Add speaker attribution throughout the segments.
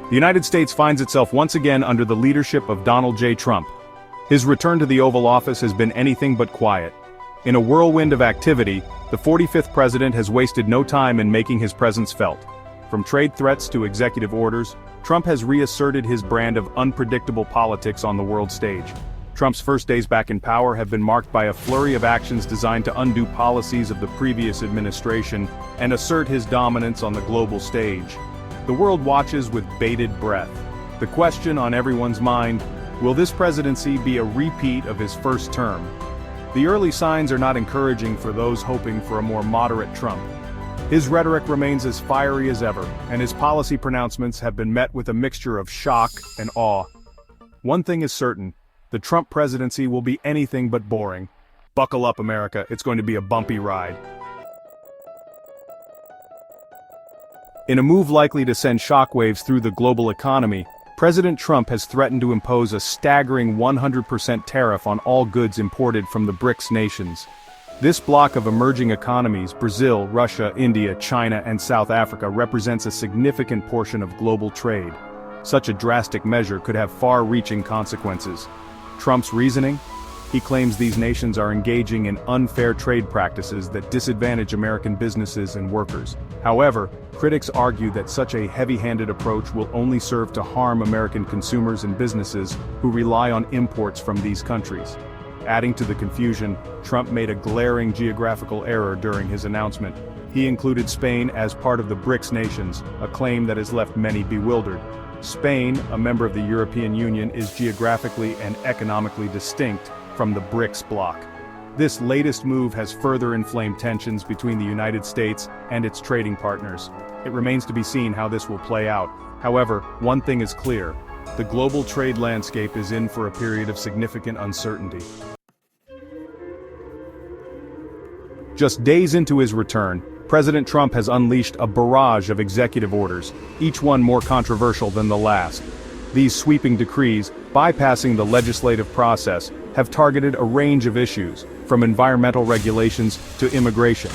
Speaker 1: The United States finds itself once again under the leadership of Donald J. Trump. His return to the Oval Office has been anything but quiet. In a whirlwind of activity, the 45th president has wasted no time in making his presence felt. From trade threats to executive orders, Trump has reasserted his brand of unpredictable politics on the world stage. Trump's first days back in power have been marked by a flurry of actions designed to undo policies of the previous administration and assert his dominance on the global stage. The world watches with bated breath. The question on everyone's mind, will this presidency be a repeat of his first term? The early signs are not encouraging for those hoping for a more moderate Trump. His rhetoric remains as fiery as ever, and his policy pronouncements have been met with a mixture of shock and awe. One thing is certain, the Trump presidency will be anything but boring. Buckle up, America, it's going to be a bumpy ride. In a move likely to send shockwaves through the global economy, President Trump has threatened to impose a staggering 100% tariff on all goods imported from the BRICS nations. This bloc of emerging economies, Brazil, Russia, India, China, and South Africa, represents a significant portion of global trade. Such a drastic measure could have far-reaching consequences. Trump's reasoning? He claims these nations are engaging in unfair trade practices that disadvantage American businesses and workers. However, critics argue that such a heavy-handed approach will only serve to harm American consumers and businesses who rely on imports from these countries. Adding to the confusion, Trump made a glaring geographical error during his announcement. He included Spain as part of the BRICS nations, a claim that has left many bewildered. Spain, a member of the European Union, is geographically and economically distinct from the BRICS bloc. This latest move has further inflamed tensions between the United States and its trading partners. It remains to be seen how this will play out. However, one thing is clear: the global trade landscape is in for a period of significant uncertainty. Just days into his return, President Trump has unleashed a barrage of executive orders, each one more controversial than the last. These sweeping decrees, bypassing the legislative process, have targeted a range of issues, from environmental regulations to immigration.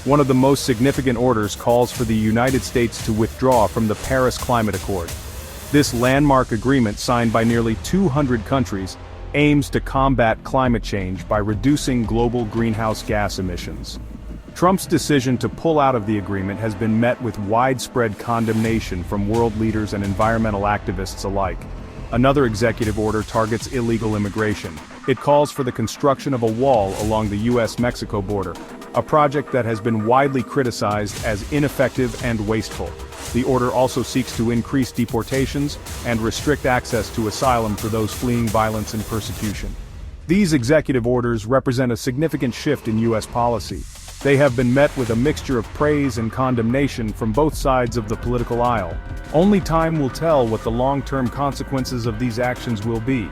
Speaker 1: One of the most significant orders calls for the United States to withdraw from the Paris Climate Accord. This landmark agreement, signed by nearly 200 countries, aims to combat climate change by reducing global greenhouse gas emissions. Trump's decision to pull out of the agreement has been met with widespread condemnation from world leaders and environmental activists alike. Another executive order targets illegal immigration. It calls for the construction of a wall along the U.S.-Mexico border, a project that has been widely criticized as ineffective and wasteful. The order also seeks to increase deportations and restrict access to asylum for those fleeing violence and persecution. These executive orders represent a significant shift in U.S. policy. They have been met with a mixture of praise and condemnation from both sides of the political aisle. Only time will tell what the long-term consequences of these actions will be.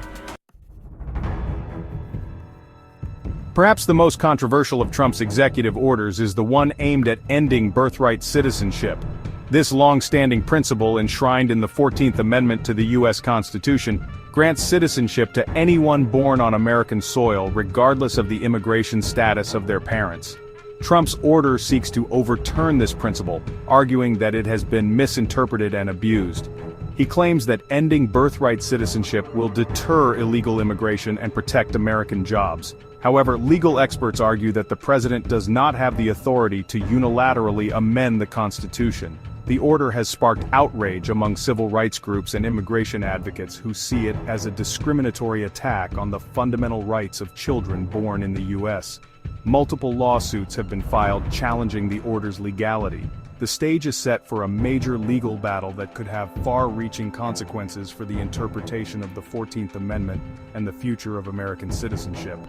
Speaker 1: Perhaps the most controversial of Trump's executive orders is the one aimed at ending birthright citizenship. This long-standing principle, enshrined in the 14th Amendment to the U.S. Constitution, grants citizenship to anyone born on American soil regardless of the immigration status of their parents. Trump's order seeks to overturn this principle, arguing that it has been misinterpreted and abused. He claims that ending birthright citizenship will deter illegal immigration and protect American jobs. However, legal experts argue that the president does not have the authority to unilaterally amend the Constitution. The order has sparked outrage among civil rights groups and immigration advocates who see it as a discriminatory attack on the fundamental rights of children born in the U.S. Multiple lawsuits have been filed challenging the order's legality. The stage is set for a major legal battle that could have far-reaching consequences for the interpretation of the 14th Amendment and the future of American citizenship.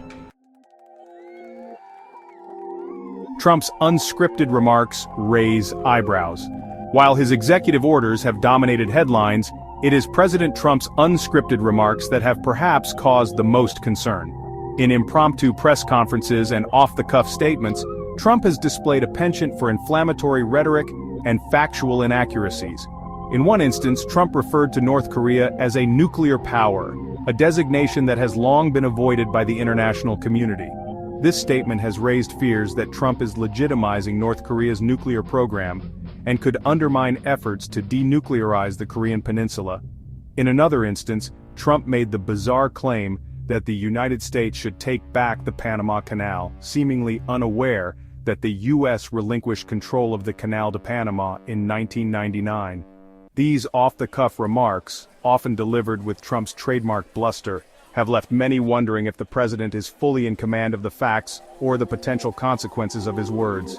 Speaker 1: Trump's unscripted remarks raise eyebrows. While his executive orders have dominated headlines, it is President Trump's unscripted remarks that have perhaps caused the most concern. In impromptu press conferences and off-the-cuff statements, Trump has displayed a penchant for inflammatory rhetoric and factual inaccuracies. In one instance, Trump referred to North Korea as a nuclear power, a designation that has long been avoided by the international community. This statement has raised fears that Trump is legitimizing North Korea's nuclear program and could undermine efforts to denuclearize the Korean peninsula. In another instance, Trump made the bizarre claim that the United States should take back the Panama Canal, seemingly unaware that the U.S. relinquished control of the canal to Panama in 1999. These off-the-cuff remarks, often delivered with Trump's trademark bluster, have left many wondering if the president is fully in command of the facts or the potential consequences of his words.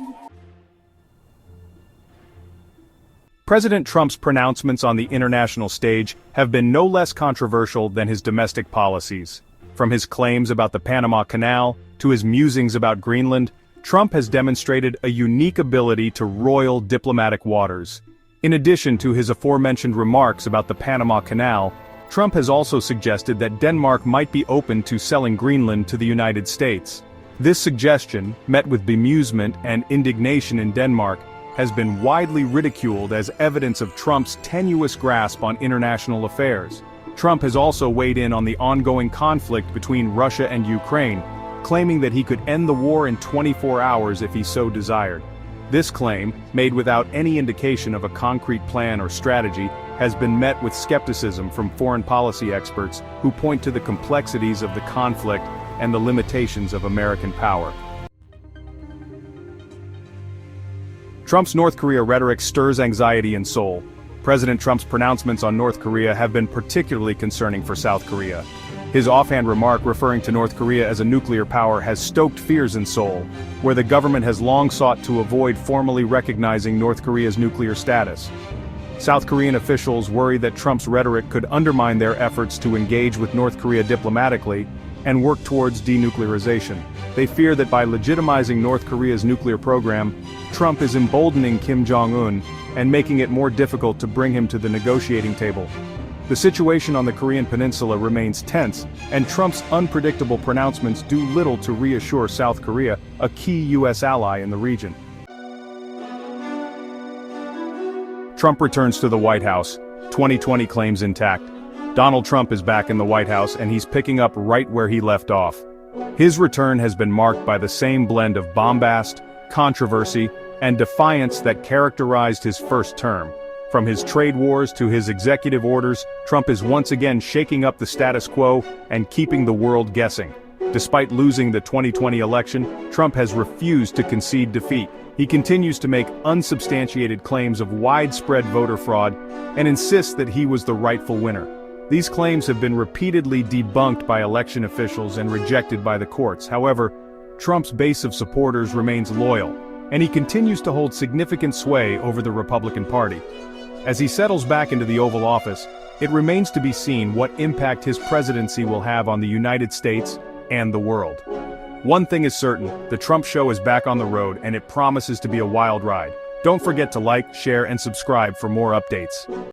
Speaker 1: President Trump's pronouncements on the international stage have been no less controversial than his domestic policies. From his claims about the Panama Canal to his musings about Greenland, Trump has demonstrated a unique ability to roil diplomatic waters. In addition to his aforementioned remarks about the Panama Canal, Trump has also suggested that Denmark might be open to selling Greenland to the United States. This suggestion, met with bemusement and indignation in Denmark, has been widely ridiculed as evidence of Trump's tenuous grasp on international affairs. Trump has also weighed in on the ongoing conflict between Russia and Ukraine, claiming that he could end the war in 24 hours if he so desired. This claim, made without any indication of a concrete plan or strategy, has been met with skepticism from foreign policy experts who point to the complexities of the conflict and the limitations of American power. Trump's North Korea rhetoric stirs anxiety in Seoul. President Trump's pronouncements on North Korea have been particularly concerning for South Korea. His offhand remark referring to North Korea as a nuclear power has stoked fears in Seoul, where the government has long sought to avoid formally recognizing North Korea's nuclear status. South Korean officials worry that Trump's rhetoric could undermine their efforts to engage with North Korea diplomatically and work towards denuclearization. They fear that by legitimizing North Korea's nuclear program, Trump is emboldening Kim Jong-un and making it more difficult to bring him to the negotiating table. The situation on the Korean peninsula remains tense, and Trump's unpredictable pronouncements do little to reassure South Korea, a key U.S. ally in the region. Trump returns to the White House, 2020 claims intact. Donald Trump is back in the White House and he's picking up right where he left off. His return has been marked by the same blend of bombast, controversy, and defiance that characterized his first term. From his trade wars to his executive orders, Trump is once again shaking up the status quo and keeping the world guessing. Despite losing the 2020 election, Trump has refused to concede defeat. He continues to make unsubstantiated claims of widespread voter fraud and insists that he was the rightful winner. These claims have been repeatedly debunked by election officials and rejected by the courts. However, Trump's base of supporters remains loyal, and he continues to hold significant sway over the Republican Party. As he settles back into the Oval Office, it remains to be seen what impact his presidency will have on the United States and the world. One thing is certain, the Trump Show is back on the road and it promises to be a wild ride. Don't forget to like, share, and subscribe for more updates.